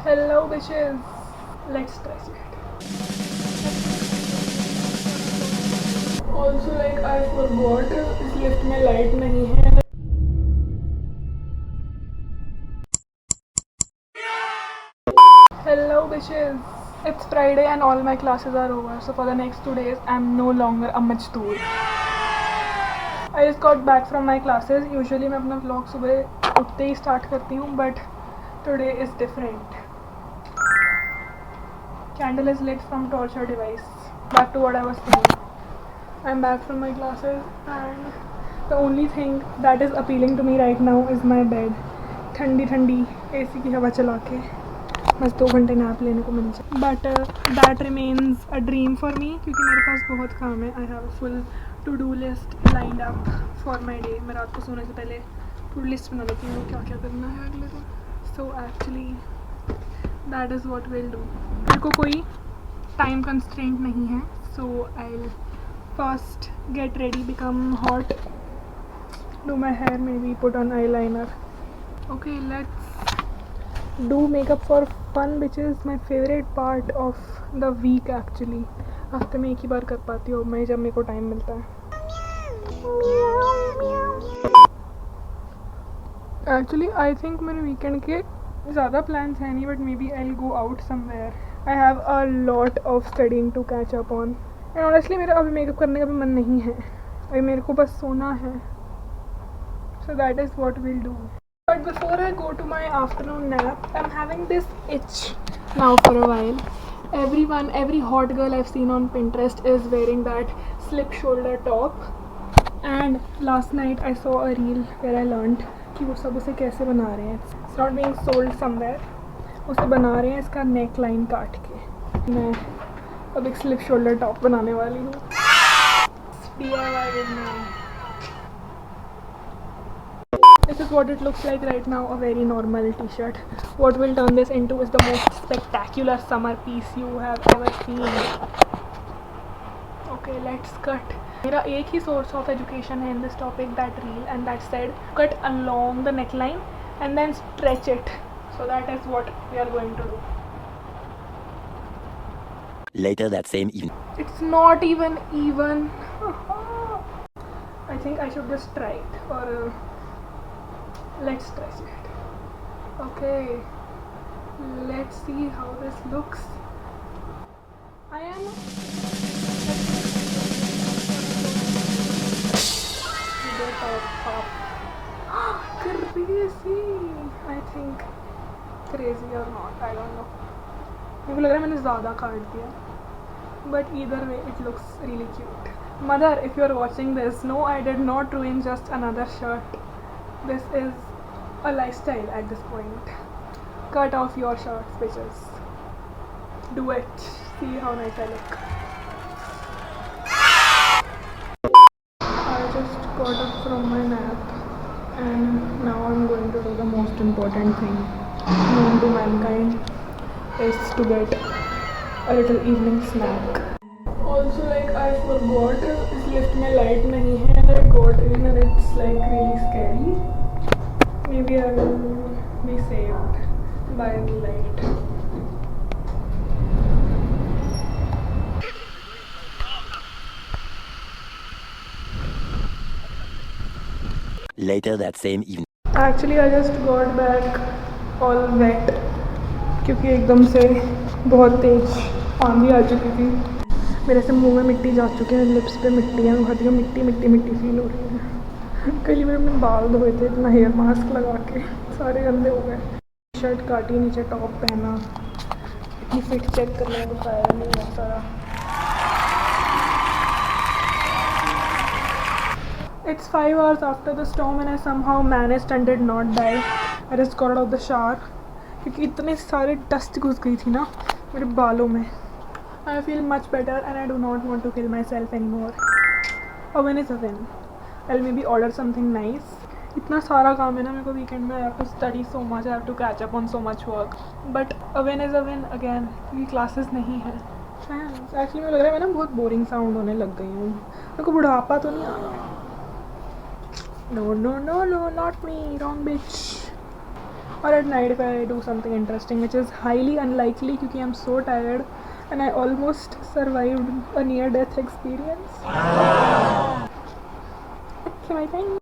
Hello bitches. Let's stretch it. Also like I forgot इस lift में light नहीं है. Hello bitches. It's Friday and all my classes are over. So for the next 2 days I'm no longer a majdoor. I just got back from my classes. Usually मैं अपना vlog सुबह उठते ही start करती हूँ, but today is different. Candle is lit from torture device. Back to what I was saying. I'm back from my classes and the only thing that is appealing to me right now is my bed. ठंडी ठंडी AC की हवा चला के बस 2 घंटे nap लेने को मिल जाए. But that remains a dream for me क्योंकि मेरे पास बहुत काम है. I have a full to-do list lined up for my day. मैं रात को सोने से पहले पूरी लिस्ट बना लेती हूँ क्या क्या करना है अगले दिन. So actually that is what we'll do. मेरे को कोई टाइम कंस्ट्रेंट नहीं है. So I'll first get ready, become hot, do my hair, maybe put on eyeliner. Okay, let's do makeup for fun, which is my favorite part of the week actually. हफ्ते में एक ही बार कर पाती हूँ मैं जब मेरे को टाइम मिलता है. Actually I think मेरे weekend के ज़्यादा plans हैं नहीं, but maybe I'll go out somewhere. I have a lot of studying to catch up on. And honestly मेरा अभी मेकअप करने का भी मन नहीं है. अभी मेरे को बस सोना है. So that is what we'll do. But before I go to my afternoon nap, I'm having this itch now for a while. Every hot girl I've seen on Pinterest is wearing that slip shoulder top. And last night I saw a reel where I learned कि वो सब उसे कैसे बना रहे हैं. It's not being sold somewhere. उसे बना रहे हैं इसका नेक लाइन काट के. मैं अब एक स्लिप शोल्डर टॉप बनाने वाली हूँ. DIY now. This is what it looks like right now, a very normal t-shirt. What will turn this into is the most spectacular summer piece you have ever seen. Okay, let's cut. मेरा एक ही source of education है in this topic, that reel, and that said cut along the neckline and then stretch it. So that is what we are going to do. Later that same evening. It's not even. I think I should just try it, or let's stretch it. Okay, let's see how this looks. I am crazy. I think crazy or not, I don't know. मेरे को लग रहा है मैंने ज़्यादा काट दिया. But either way it looks really cute. Mother, if you're watching this, no, I did not ruin just another shirt. This is a lifestyle at this point. Cut off your shirts, bitches. Do it. See how nice I look. I just got up from my nap and now I'm going to do the most important thing known to mankind, is to get a little evening snack. Also like I forgot इस lift में light नहीं है and I got in and it's like really scary. Maybe I will be saved by the light. Later that same evening. Actually I just got back all wet क्योंकि एकदम से बहुत तेज आंधी आ चुकी थी. मेरे से मुंह में मिट्टी जा चुकी है, लिप्स पे मिट्टी है, हर जगह मिट्टी मिट्टी मिट्टी फील हो रही है. कल मैंने अपने बाल धोए थे इतना हेयर मास्क लगा के, सारे गंदे हो गए. शर्ट काटी, नीचे टॉप पहना, इतनी फिट चेक करने को फायदा नहीं है सारा. It's 5 hours after the storm and I somehow managed and did not die. I just got out of the shower क्योंकि इतने सारे डस्ट घुस गई थी ना मेरे बालों में. I feel much better and I do not want to kill myself anymore. A win is a win. I'll maybe order something nice. इतना सारा काम है ना मेरे को वीकेंड में. I have to study so much, I have to catch up on so much work. But a win is a win again क्योंकि classes नहीं है. Actually मुझे लग रहा है मैं ना बहुत बोरिंग साउंड होने लग गई हूँ. मेरे को बुढ़ापा तो नहीं आ रहा. No, not me, wrong bitch. or at night if I do something interesting, which is highly unlikely because I'm so tired and I almost survived a near-death experience. Okay, my time.